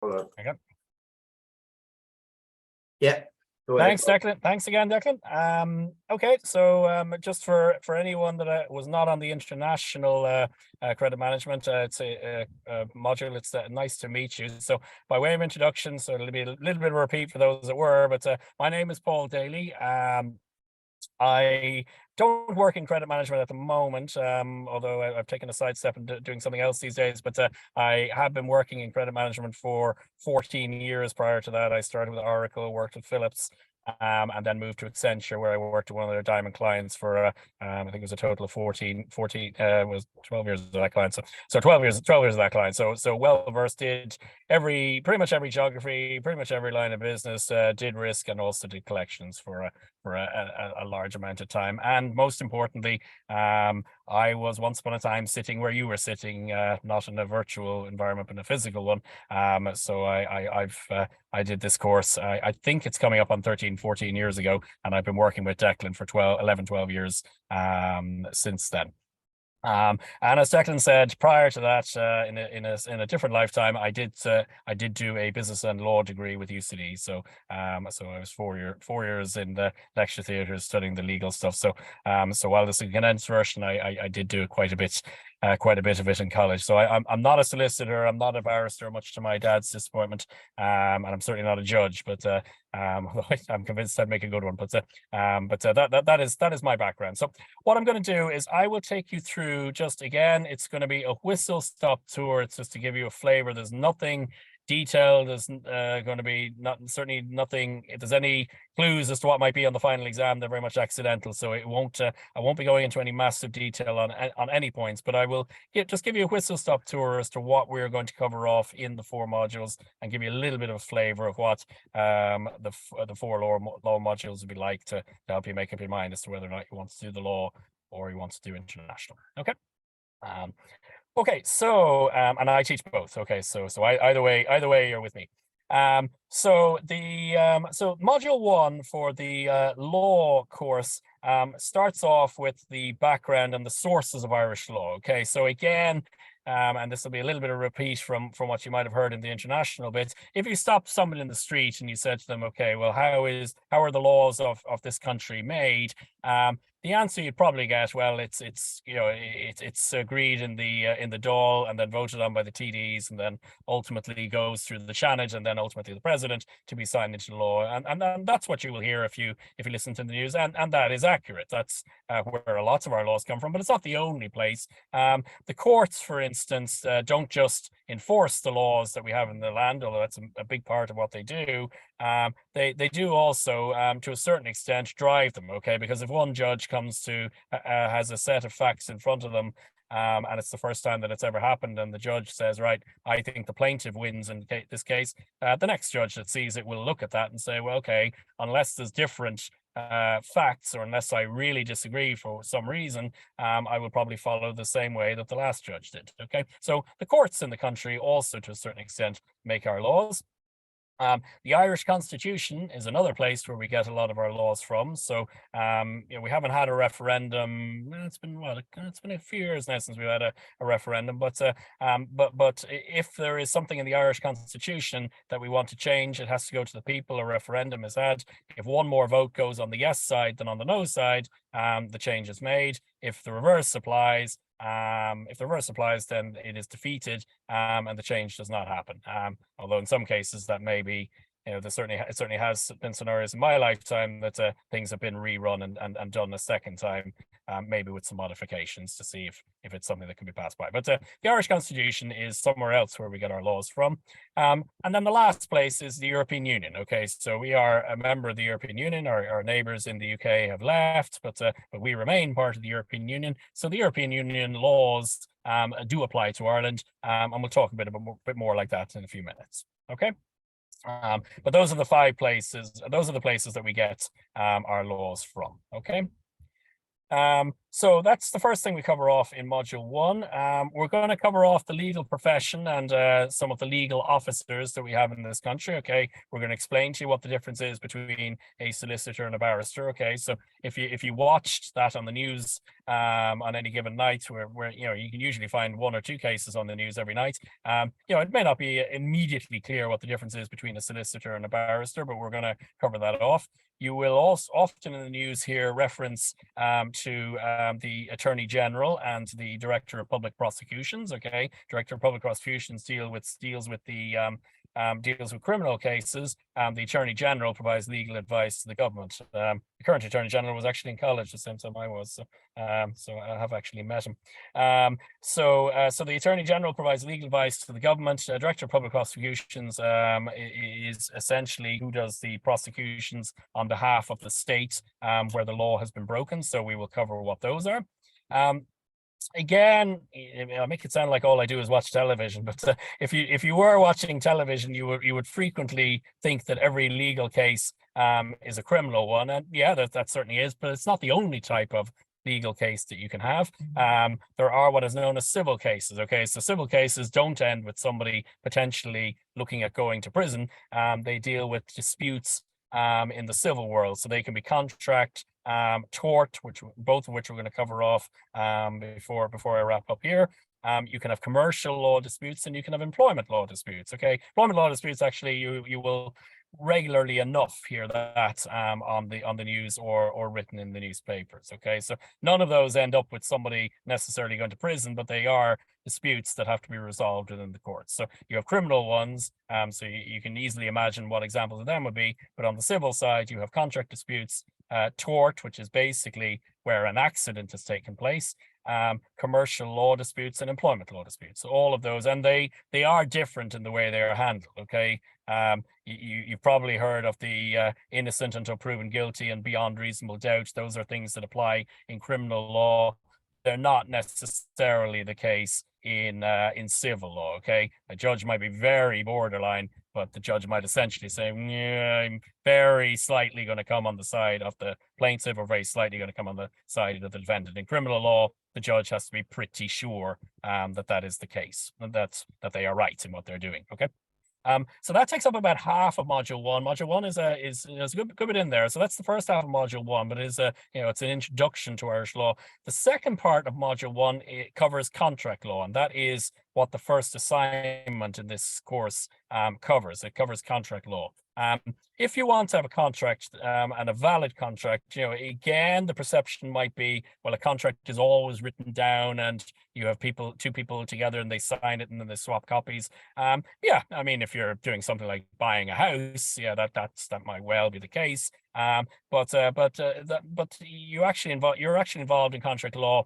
Hold on. Okay. Yeah. Go ahead. Thanks, Declan. Thanks again, Declan. Okay, so just for anyone that was not on the international credit management, it's a module. It's nice to meet you. So by way of introduction, so it'll be a little bit of a repeat for those that were, but my name is Paul Daly. I don't work in credit management at the moment, although I've taken a sidestep and doing something else these days. But I have been working in credit management for 14 years. Prior to that, I started with Oracle, worked with Philips, and then moved to Accenture, where I worked with one of their diamond clients for I think it was a total of 14 was 12 years of that client. So 12 years of that client. So well versed, did pretty much every geography, pretty much every line of business, did risk and also did collections for a large amount of time. And most importantly, I was once upon a time sitting where you were sitting, not in a virtual environment, but in a physical one. So I did this course. I think it's coming up on 13-14 years ago, and I've been working with Declan for 12 years since then. And as Declan said, prior to that, in a different lifetime, I did do a business and law degree with UCD. So I was 4 years in the lecture theatre studying the legal stuff. So while this is a condensed version, I did do quite a bit of it in college. So I'm not a solicitor, I'm not a barrister, much to my dad's disappointment, and I'm certainly not a judge. But I'm convinced I'd make a good one. But that is my background. So what I'm going to do is I will take you through, just again, it's going to be a whistle-stop tour. It's just to give you a flavor. There's nothing detailed. There's going to be certainly nothing. If there's any clues as to what might be on the final exam, they're very much accidental. So it won't. I won't be going into any massive detail on any points. But I will just give you a whistle-stop tour as to what we're going to cover off in the 4 modules, and give you a little bit of a flavor of what the 4 law modules would be like, to help you make up your mind as to whether or not you want to do the law or you want to do international. Okay. Okay, so and I teach both. Okay, so either way you're with me. So module 1 for the law course starts off with the background and the sources of Irish law. Okay, so again, and this will be a little bit of a repeat from what you might have heard in the international bits. If you stopped someone in the street and you said to them, okay, well, how are the laws of this country made? The answer you'd probably get, well, it's agreed in the Dáil and then voted on by the TDs, and then ultimately goes through the Seanad and then ultimately the president to be signed into law. And that's what you will hear if you listen to the news, and that is accurate. That's where lots of our laws come from, but it's not the only place. The courts, for instance, don't just enforce the laws that we have in the land, although that's a big part of what they do. They do also, to a certain extent, drive them. Okay, because if one judge comes to has a set of facts in front of them, and it's the first time that it's ever happened, and the judge says, right, I think the plaintiff wins in this case, the next judge that sees it will look at that and say, well, okay, unless there's different facts, or unless I really disagree for some reason, I will probably follow the same way that the last judge did. Okay, so the courts in the country also, to a certain extent, make our laws. The Irish Constitution is another place where we get a lot of our laws from. So we haven't had a referendum. It's been it's been a few years now since we've had a referendum. But if there is something in the Irish Constitution that we want to change, it has to go to the people. A referendum is had. If one more vote goes on the yes side than on the no side, the change is made. If the reverse applies, then it is defeated, and the change does not happen. Although in some cases that may be, it certainly has been scenarios in my lifetime that things have been rerun and done a second time, maybe with some modifications to see if it's something that can be passed by. But the Irish Constitution is somewhere else where we get our laws from. And then the last place is the European Union. Okay, so we are a member of the European Union. Our neighbours in the UK have left, but we remain part of the European Union. So the European Union laws do apply to Ireland, and we'll talk a bit more like that in a few minutes. Okay. But those are the 5 places. Those are the places that we get our laws from. Okay. So that's the first thing we cover off in module 1. We're going to cover off the legal profession and some of the legal officers that we have in this country. Okay, we're going to explain to you what the difference is between a solicitor and a barrister. Okay, so if you watched that on the news on any given night, where you can usually find 1 or 2 cases on the news every night. It may not be immediately clear what the difference is between a solicitor and a barrister, but we're going to cover that off. You will also often in the news hear reference to the Attorney General and the Director of Public Prosecutions. Okay, Director of Public Prosecutions deals with criminal cases. The Attorney General provides legal advice to the government. The current Attorney General was actually in college the same time I was, so I have actually met him. So the Attorney General provides legal advice to the government. Director of Public Prosecutions is essentially who does the prosecutions on behalf of the state where the law has been broken. So we will cover what those are. Again, I make it sound like all I do is watch television, but if you were watching television, you would frequently think that every legal case is a criminal one, and yeah, that certainly is, but it's not the only type of legal case that you can have. There are what is known as civil cases. Okay, so civil cases don't end with somebody potentially looking at going to prison. They deal with disputes in the civil world, so they can be contract, tort, both of which we're going to cover off before I wrap up here. You can have commercial law disputes and you can have employment law disputes. Okay, employment law disputes, actually you will regularly enough hear that on the news or written in the newspapers. Okay, so none of those end up with somebody necessarily going to prison, but they are disputes that have to be resolved within the courts. So you have criminal ones, so you can easily imagine what examples of them would be, but on the civil side you have contract disputes, tort, which is basically where an accident has taken place, commercial law disputes, and employment law disputes. So all of those, and they are different in the way they are handled. Okay, you've probably heard of the innocent until proven guilty and beyond reasonable doubt. Those are things that apply in criminal law. They're not necessarily the case in civil law. Okay, a judge might be very borderline, but the judge might essentially say, yeah, I'm very slightly going to come on the side of the plaintiff or very slightly going to come on the side of the defendant. In criminal law, the judge has to be pretty sure that is the case, and that they are right in what they're doing. Okay. So that takes up about half of module 1. Module 1 is a good bit in there. So that's the first half of module 1, but it's an introduction to Irish law. The second part of module 1, it covers contract law, and that is what the first assignment in this course covers. It covers contract law. If you want to have a contract and a valid contract, again, the perception might be, well, a contract is always written down and you have two people together and they sign it and then they swap copies. Yeah, I mean, if you're doing something like buying a house, yeah, that might well be the case. But you're actually involved in contract law,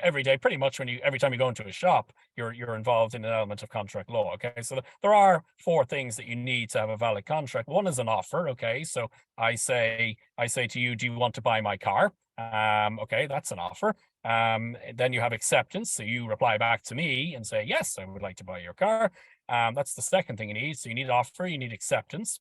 every day, pretty much. Every time you go into a shop, you're involved in an element of contract law. Okay, so there are 4 things that you need to have a valid contract. One is an offer. Okay, so I say to you, do you want to buy my car? Okay, that's an offer. Then you have acceptance, so you reply back to me and say, yes, I would like to buy your car. That's the second thing you need. So you need offer, you need acceptance.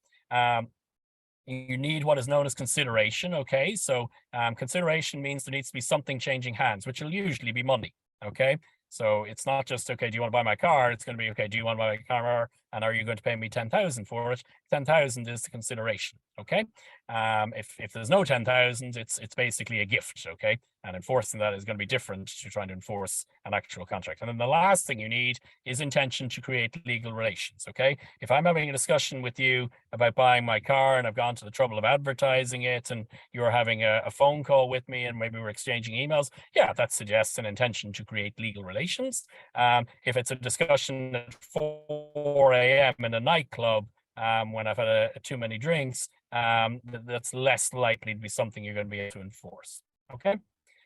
You need what is known as consideration. Okay, so consideration means there needs to be something changing hands, which will usually be money. Okay, so it's not just, okay, do you want to buy my car? It's going to be, okay, do you want to buy my car, and are you going to pay me 10,000 for it? 10,000 is the consideration. Okay, if there's no 10,000, it's basically a gift. Okay, and enforcing that is going to be different to trying to enforce an actual contract. And then the last thing you need is intention to create legal relations. Okay, if I'm having a discussion with you about buying my car and I've gone to the trouble of advertising it, and you're having a phone call with me and maybe we're exchanging emails, yeah, that suggests an intention to create legal relations. If it's a discussion at 4 a.m. in a nightclub, when I've had too many drinks, that's less likely to be something you're going to be able to enforce. Okay,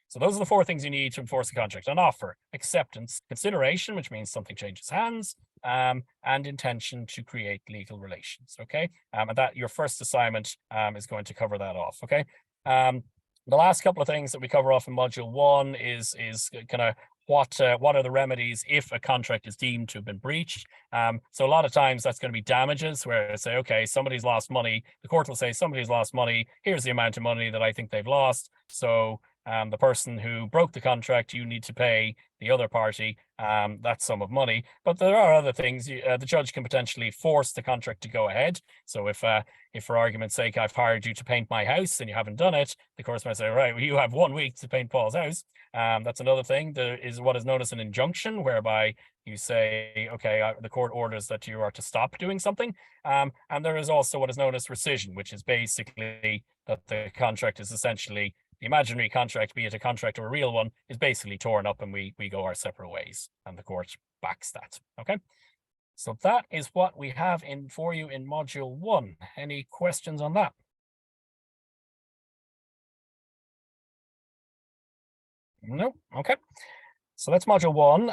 so those are the 4 things you need to enforce a contract: an offer, acceptance, consideration, which means something changes hands, and intention to create legal relations. Okay, and that your first assignment is going to cover that off. Okay, the last couple of things that we cover off in module 1 is kind of what are the remedies if a contract is deemed to have been breached. So a lot of times that's going to be damages, where say, okay, somebody's lost money. The court will say somebody's lost money. Here's the amount of money that I think they've lost. So the person who broke the contract, you need to pay the other party that sum of money. But there are other things. The judge can potentially force the contract to go ahead. So if for argument's sake, I've hired you to paint my house and you haven't done it, the court might say, right, well, you have 1 week to paint Paul's house. That's another thing. There is what is known as an injunction, whereby you say, okay, the court orders that you are to stop doing something. And there is also what is known as rescission, which is basically that the contract is essentially the imaginary contract, be it a contract or a real one, is basically torn up and we go our separate ways, and the court backs that. Okay. So that is what we have for you in module 1. Any questions on that? No. Okay. So that's module 1.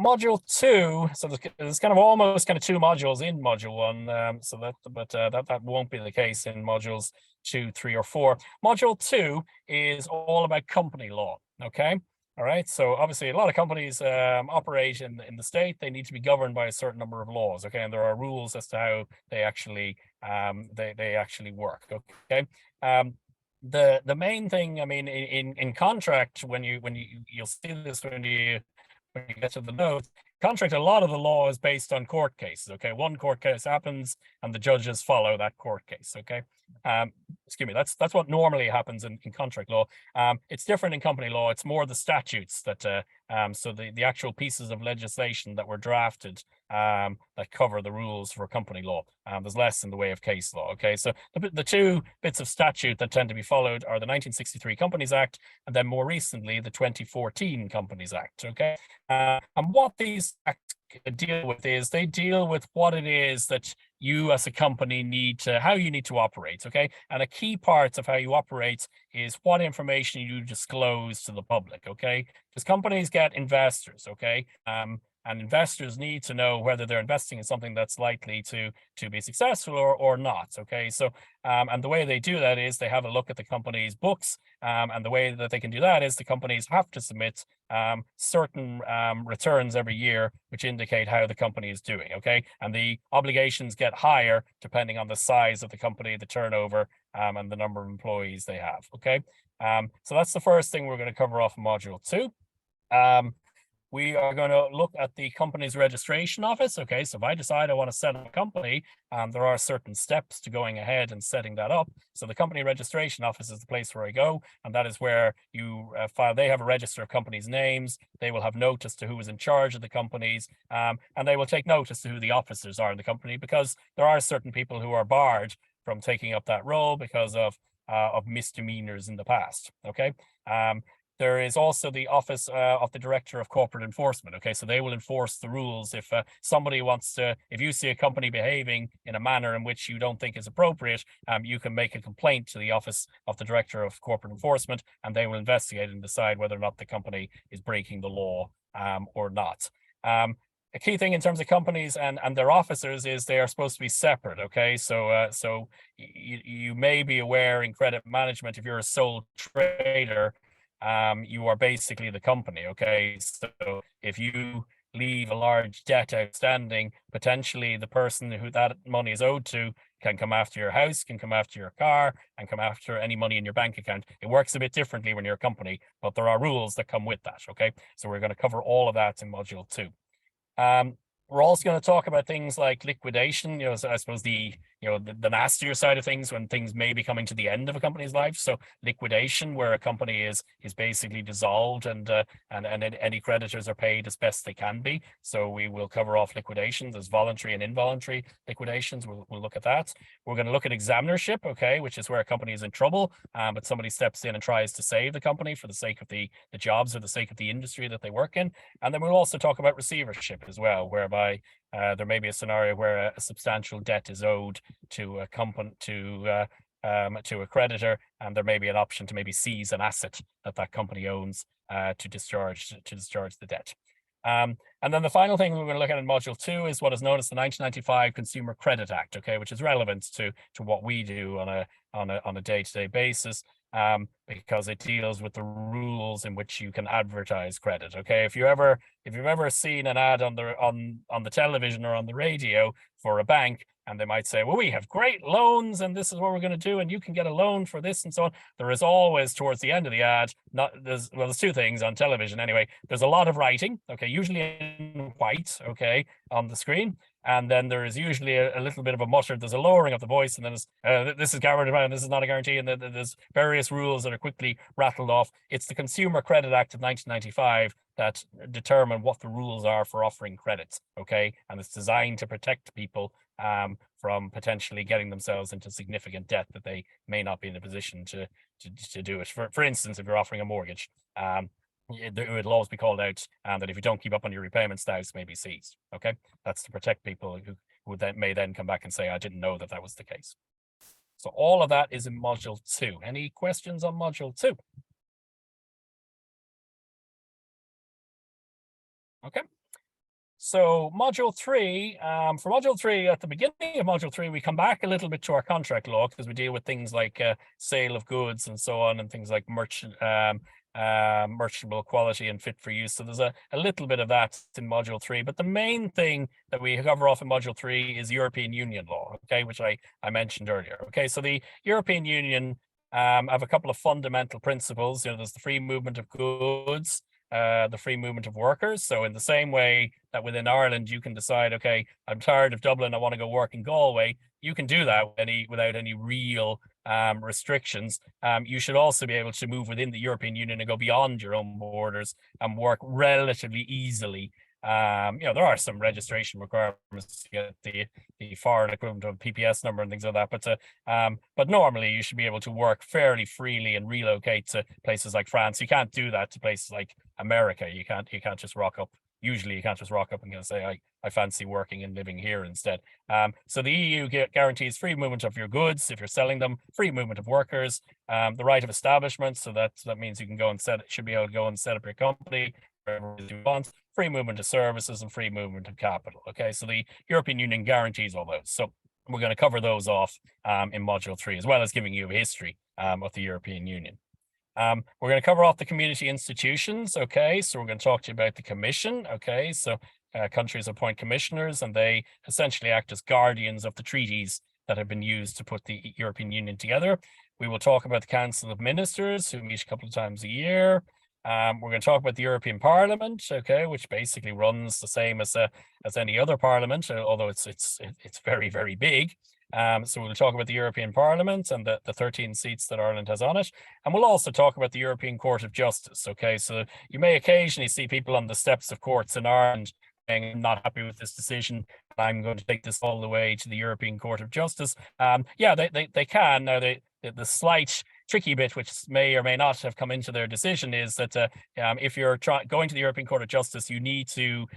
Module 2. So there's kind of almost 2 modules in module 1. So that won't be the case in modules 2, 3, or 4. Module 2 is all about company law. Okay. All right. So obviously, a lot of companies operate in the state. They need to be governed by a certain number of laws. Okay, and there are rules as to how they actually they actually work. Okay. The main thing, I mean, in contract, you'll see this when you get to the notes, contract, a lot of the law is based on court cases. Okay, one court case happens and the judges follow that court case. Okay, excuse me, that's what normally happens in contract law. It's different in company law. It's more the statutes that so the actual pieces of legislation that were drafted that cover the rules for company law. There's less in the way of case law. Okay, so the 2 bits of statute that tend to be followed are the 1963 Companies Act, and then more recently the 2014 Companies Act. Okay, and what these acts deal with is they deal with what it is that you as a company how you need to operate. Okay, and a key part of how you operate is what information you disclose to the public. Okay, because companies get investors. Okay, and investors need to know whether they're investing in something that's likely to be successful or not. Okay, so and the way they do that is they have a look at the company's books, and the way that they can do that is the companies have to submit certain returns every year, which indicate how the company is doing. Okay, and the obligations get higher depending on the size of the company, the turnover, and the number of employees they have. Okay, so that's the first thing we're going to cover off in module 2. We are going to look at the company's registration office. Okay, so if I decide I want to set up a company, there are certain steps to going ahead and setting that up. So the company registration office is the place where I go, and that is where you file. They have a register of companies' names. They will have notice to who is in charge of the companies, and they will take notice to who the officers are in the company, because there are certain people who are barred from taking up that role because of misdemeanors in the past. Okay. There is also the office of the Director of Corporate Enforcement. Okay, so they will enforce the rules. If somebody wants to, if you see a company behaving in a manner in which you don't think is appropriate, you can make a complaint to the office of the Director of Corporate Enforcement, and they will investigate and decide whether or not the company is breaking the law or not. A key thing in terms of companies and their officers is they are supposed to be separate. Okay, so you may be aware in credit management, if you're a sole trader, you are basically the company. Okay, so if you leave a large debt outstanding, potentially the person who that money is owed to can come after your house, can come after your car, and come after any money in your bank account. It works a bit differently when you're a company, but there are rules that come with that. Okay, so we're going to cover all of that in module 2. We're also going to talk about things like liquidation, so I suppose the nastier side of things, when things may be coming to the end of a company's life. So liquidation, where a company is basically dissolved and any creditors are paid as best they can be. So we will cover off liquidations. There's voluntary and involuntary liquidations. We'll look at that. We're going to look at examinership, okay, which is where a company is in trouble, but somebody steps in and tries to save the company for the sake of the jobs or the sake of the industry that they work in. And then we'll also talk about receivership as well, whereby there may be a scenario where a substantial debt is owed to a company, to a creditor, and there may be an option to maybe seize an asset that company owns to discharge the debt. And then the final thing we're going to look at in module 2 is what is known as the 1995 Consumer Credit Act, okay, which is relevant to what we do on a day-to-day basis, because it deals with the rules in which you can advertise credit. Okay, if you've ever seen an ad on the television or on the radio for a bank, and they might say, well, we have great loans and this is what we're going to do, and you can get a loan for this and so on. There is always towards the end of the ad, there's two things on television anyway. There's a lot of writing, okay, usually in white, okay, on the screen. And then there is usually a little bit of a mutter. There's a lowering of the voice, and then this is guaranteed, and this is not a guarantee, and there's various rules that are quickly rattled off. It's the Consumer Credit Act of 1995 that determine what the rules are for offering credits, okay? And it's designed to protect people from potentially getting themselves into significant debt that they may not be in a position to do it. For instance, if you're offering a mortgage, it'll always be called out that if you don't keep up on your repayments, the house may be seized. Okay, that's to protect people who then may then come back and say, I didn't know that was the case. So all of that is in module 2. Any questions on module 2? Okay. So module 3, for module 3, at the beginning of module 3, we come back a little bit to our contract law because we deal with things like sale of goods and so on, and things like merchantable quality and fit for use. So there's a little bit of that in module 3, but the main thing that we cover off in module 3 is European Union law, okay, which I mentioned earlier. Okay, so the European Union have a couple of fundamental principles. There's the free movement of goods, the free movement of workers. So in the same way that within Ireland, you can decide, okay, I'm tired of Dublin, I want to go work in Galway, you can do that without any real restrictions. You should also be able to move within the European Union and go beyond your own borders and work relatively easily. There are some registration requirements to get the foreign equivalent of a PPS number and things like that, but normally you should be able to work fairly freely and relocate to places like France. You can't do that to places like America. You can't just rock up. Usually you can't just rock up and say, I fancy working and living here instead. So the EU guarantees free movement of your goods if you're selling them, free movement of workers, the right of establishment. So that means you can go and should be able to go and set up your company wherever you want, free movement of services and free movement of capital. Okay, so the European Union guarantees all those. So we're going to cover those off in module 3, as well as giving you a history of the European Union. We're going to cover off the community institutions. Okay, so we're going to talk to you about the Commission. Okay, so countries appoint commissioners, and they essentially act as guardians of the treaties that have been used to put the European Union together. We will talk about the Council of Ministers, who meet a couple of times a year. We're going to talk about the European Parliament, okay, which basically runs the same as any other parliament, although it's very, very big. So we'll talk about the European Parliament and the 13 seats that Ireland has on it. And we'll also talk about the European Court of Justice. Okay, so you may occasionally see people on the steps of courts in Ireland saying, I'm not happy with this decision, I'm going to take this all the way to the European Court of Justice. Yeah, they can. Now, the slight tricky bit, which may or may not have come into their decision, is that if you're going to the European Court of Justice, you need to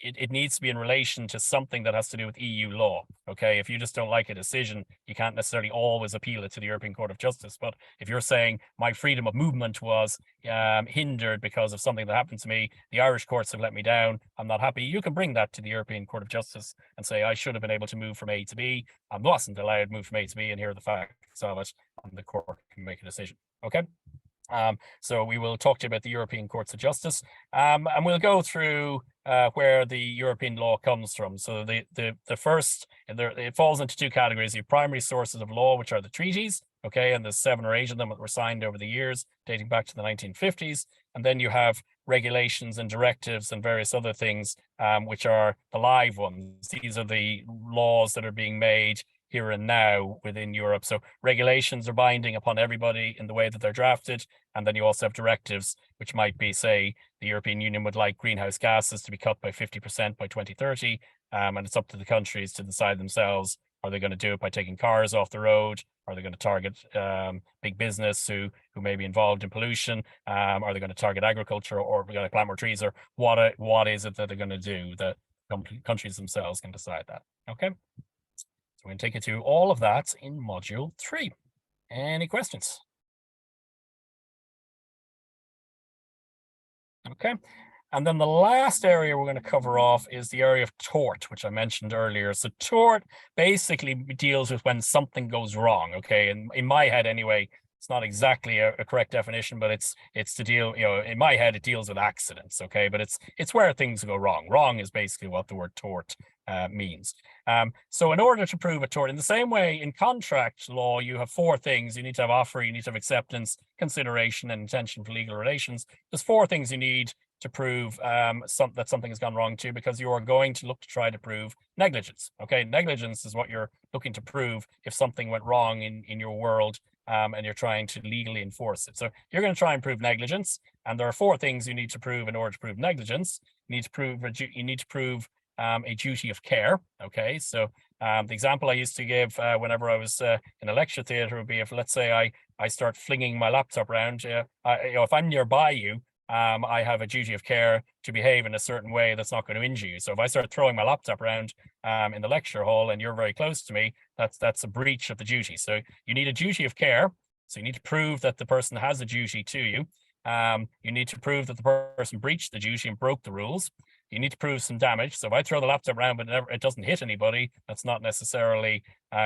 it needs to be in relation to something that has to do with EU law. Okay, if you just don't like a decision, you can't necessarily always appeal it to the European Court of Justice. But if you're saying my freedom of movement was hindered because of something that happened to me, the Irish courts have let me down, I'm not happy, you can bring that to the European Court of Justice and say, I should have been able to move from A to B, I wasn't allowed to move from A to B, and here are the facts of it, and the court can make a decision. Okay. So we will talk to you about the European Courts of Justice, and we'll go through where the European law comes from. So the first, it falls into 2 categories. You have primary sources of law, which are the treaties, okay, and there's 7 or 8 of them that were signed over the years, dating back to the 1950s. And then you have regulations and directives and various other things, which are the live ones. These are the laws that are being made here and now within Europe. So regulations are binding upon everybody in the way that they're drafted. And then you also have directives, which might be, say, the European Union would like greenhouse gases to be cut by 50% by 2030. And it's up to the countries to decide themselves, are they going to do it by taking cars off the road? Are they going to target big business who may be involved in pollution? Are they going to target agriculture, or are we going to plant more trees? Or what is it that they're going to do? The countries themselves can decide that. Okay. So we're going to take you through all of that in module 3. Any questions? Okay. And then the last area we're going to cover off is the area of tort, which I mentioned earlier. So tort basically deals with when something goes wrong. Okay. And in my head anyway, it's not exactly a correct definition, but it's to deal, in my head, it deals with accidents. Okay. But it's where things go wrong. Wrong is basically what the word tort means. So in order to prove a tort, in the same way in contract law, you have four things. You need to have offer, you need to have acceptance, consideration, and intention for legal relations. There's four things you need to prove that something has gone wrong to, because you are going to look to try to prove negligence. Okay, negligence is what you're looking to prove if something went wrong in your world, and you're trying to legally enforce it. So you're going to try and prove negligence, and there are four things you need to prove in order to prove negligence. You need to prove a duty of care. Okay, so the example I used to give whenever I was in a lecture theatre would be if, let's say, I start flinging my laptop around. If I'm nearby you, I have a duty of care to behave in a certain way that's not going to injure you. So if I start throwing my laptop around in the lecture hall and you're very close to me, that's a breach of the duty. So you need a duty of care. So you need to prove that the person has a duty to you. You need to prove that the person breached the duty and broke the rules. You need to prove some damage. So if I throw the laptop around but it doesn't hit anybody, that's not necessarily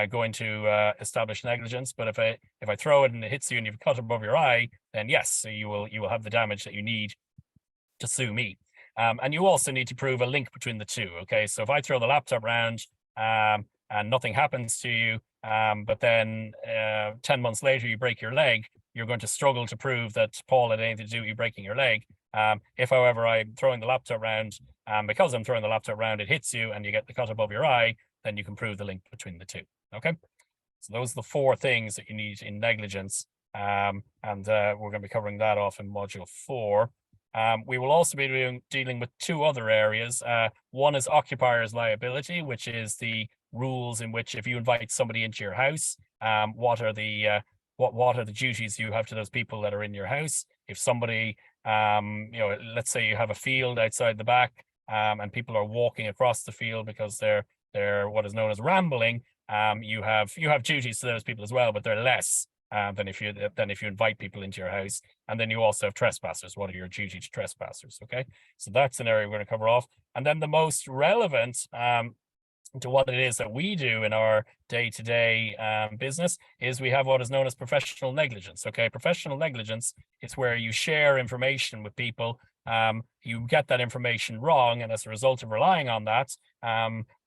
going to establish negligence. But if I throw it and it hits you and you've cut above your eye, then yes, so you will have the damage that you need to sue me. And you also need to prove a link between the two. Okay, so if I throw the laptop around and nothing happens to you, but then 10 months later you break your leg, you're going to struggle to prove that Paul had anything to do with you breaking your leg. If, however, I'm throwing the laptop around, because I'm throwing the laptop around, it hits you and you get the cut above your eye, then you can prove the link between the two. Okay, so those are the four things that you need in negligence, and we're going to be covering that off in module 4. We will also be dealing with two other areas. One is occupier's liability, which is the rules in which if you invite somebody into your house, what are the duties you have to those people that are in your house. If somebody, let's say you have a field outside the back, and people are walking across the field because they're what is known as rambling, you have duties to those people as well, but they're less than if you invite people into your house. And then you also have trespassers. What are your duties to trespassers? Okay, so that's an area we're going to cover off. And then the most relevant to what it is that we do in our day-to-day business is we have what is known as professional negligence. Okay, professional negligence is where you share information with people. You get that information wrong, and as a result of relying on that,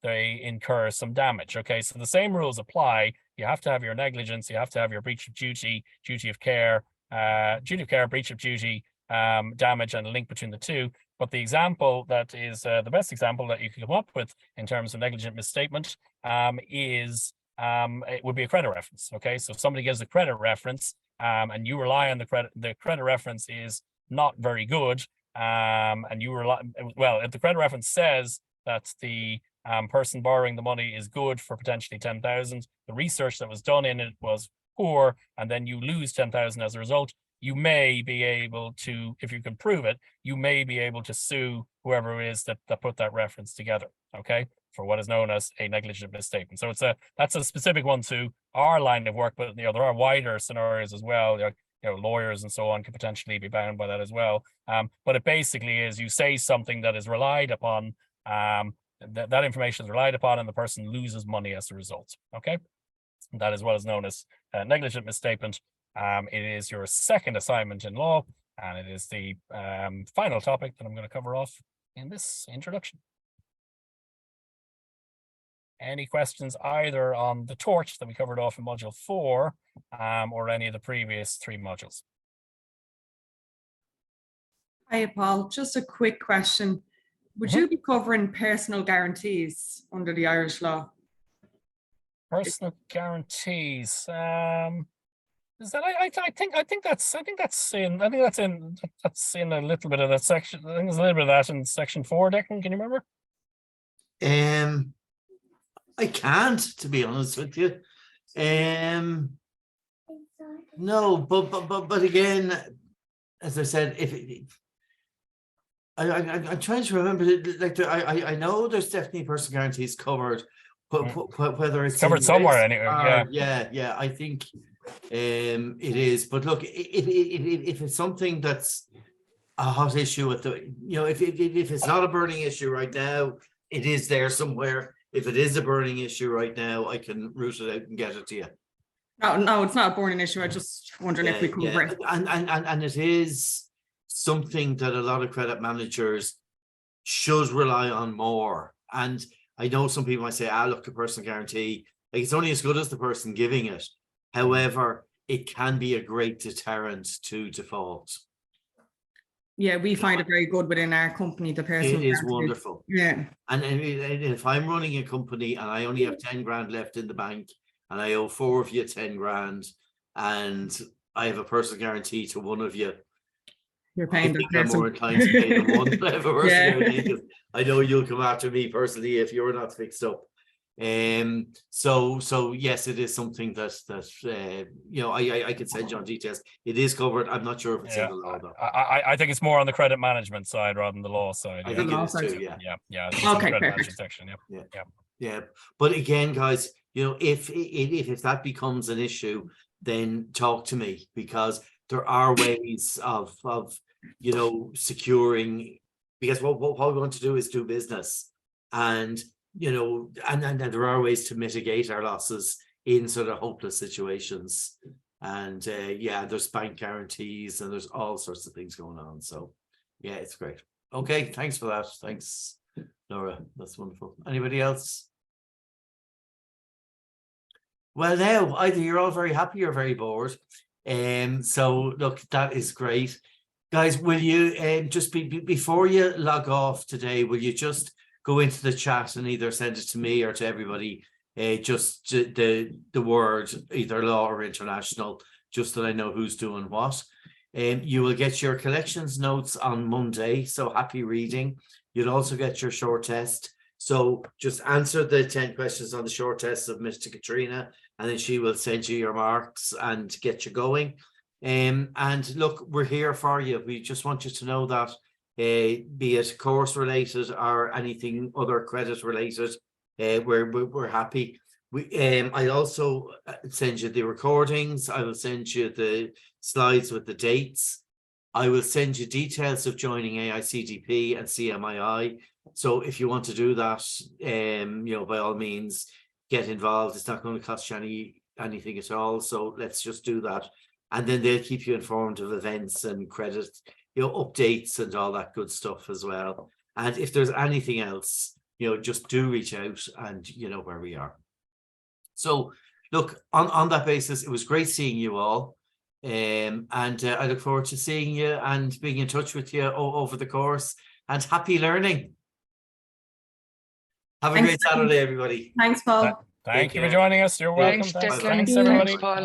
they incur some damage. Okay, so the same rules apply. You have to have your negligence, you have to have your breach of duty, duty of care, breach of duty, damage, and a link between the two. But the example that is the best example that you can come up with in terms of negligent misstatement it would be a credit reference. Okay, so if somebody gives a credit reference and you rely on the credit reference is not very good, and you rely, well, if the credit reference says that the person borrowing the money is good for potentially 10,000, the research that was done in it was poor, and then you lose 10,000 as a result, you may be able to, if you can prove it, you may be able to sue whoever it is that put that reference together, okay, for what is known as a negligent misstatement. So that's a specific one to our line of work, but there are wider scenarios as well. Lawyers and so on could potentially be bound by that as well. But it basically is you say something that is relied upon, that information is relied upon, and the person loses money as a result. Okay, that is what is known as negligent misstatement. It is your second assignment in law, and it is the final topic that I'm going to cover off in this introduction. Any questions either on the torch that we covered off in module 4 or any of the previous 3 modules? Hi, Paul. Just a quick question. Would you be covering personal guarantees under the Irish law? Personal guarantees. Is that I think that's in a little bit of that section. I think there's a little bit of that in section 4, Declan. Can you remember? I can't, to be honest with you. No, but again, as I said, I'm trying to remember, like I know there's definitely personal guarantees covered, but whether it's covered somewhere anyway. Yeah, I think it is. But look, if it's something that's a hot issue with if it's not a burning issue right now, it is there somewhere. If it is a burning issue right now, I can root it out and get it to you. No, it's not a burning issue. I just wondering if we cover it. And it is something that a lot of credit managers should rely on more. And I know some people might say, look, a personal guarantee, like it's only as good as the person giving it. However, it can be a great deterrent to default. Yeah, we find it very good within our company, the personal It is guarantee. wonderful. Yeah. And if I'm running a company and I only have 10 grand left in the bank and I owe 4 of you 10 grand and I have a personal guarantee to one of you, You're I paying think that I'm more person. inclined to pay the one that have a personal Yeah. guarantee, 'cause I know you'll come after me personally if you're not fixed up. So yes, it is something that you know, I can send you on details. It is covered. I'm not sure if it's in the law though. I think it's more on the credit management side rather than the law side. I Yeah. think The it law is side. too, yeah. Yeah. It's in the Okay, credit perfect. management section. Yeah. But again, guys, you know, if that becomes an issue, then talk to me, because there are ways of you know, securing, because what we want to do is do business, and you know, and there are ways to mitigate our losses in sort of hopeless situations. And yeah, there's bank guarantees and there's all sorts of things going on. So yeah, it's great. Okay, thanks for that. Thanks, Laura. That's wonderful. Anybody else? Well, now either you're all very happy or very bored. So look, that is great. Guys, will you just before you log off today, will you just go into the chat and either send it to me or to everybody, just the word either law or international, just that I know who's doing what. You will get your collections notes on Monday, so happy reading. You'll also get your short test. So just answer the 10 questions on the short test, submit to Katrina, and then she will send you your marks and get you going. And look, we're here for you. We just want you to know that be it course related or anything other credit related, we're happy. I also send you the recordings. I will send you the slides with the dates. I will send you details of joining AICDP and CMII. So if you want to do that, you know, by all means, get involved. It's not going to cost you anything at all. So let's just do that. And then they'll keep you informed of events and credit, you know, updates and all that good stuff as well. And if there's anything else, you know, just do reach out and you know where we are. So look, on that basis, it was great seeing you all. And I look forward to seeing you and being in touch with you over the course, and happy learning. Have a great Saturday, everybody. Thanks, Paul. Thank you for care. joining us. You're welcome. Thanks, Declan. Thanks everybody. Thanks, Paul.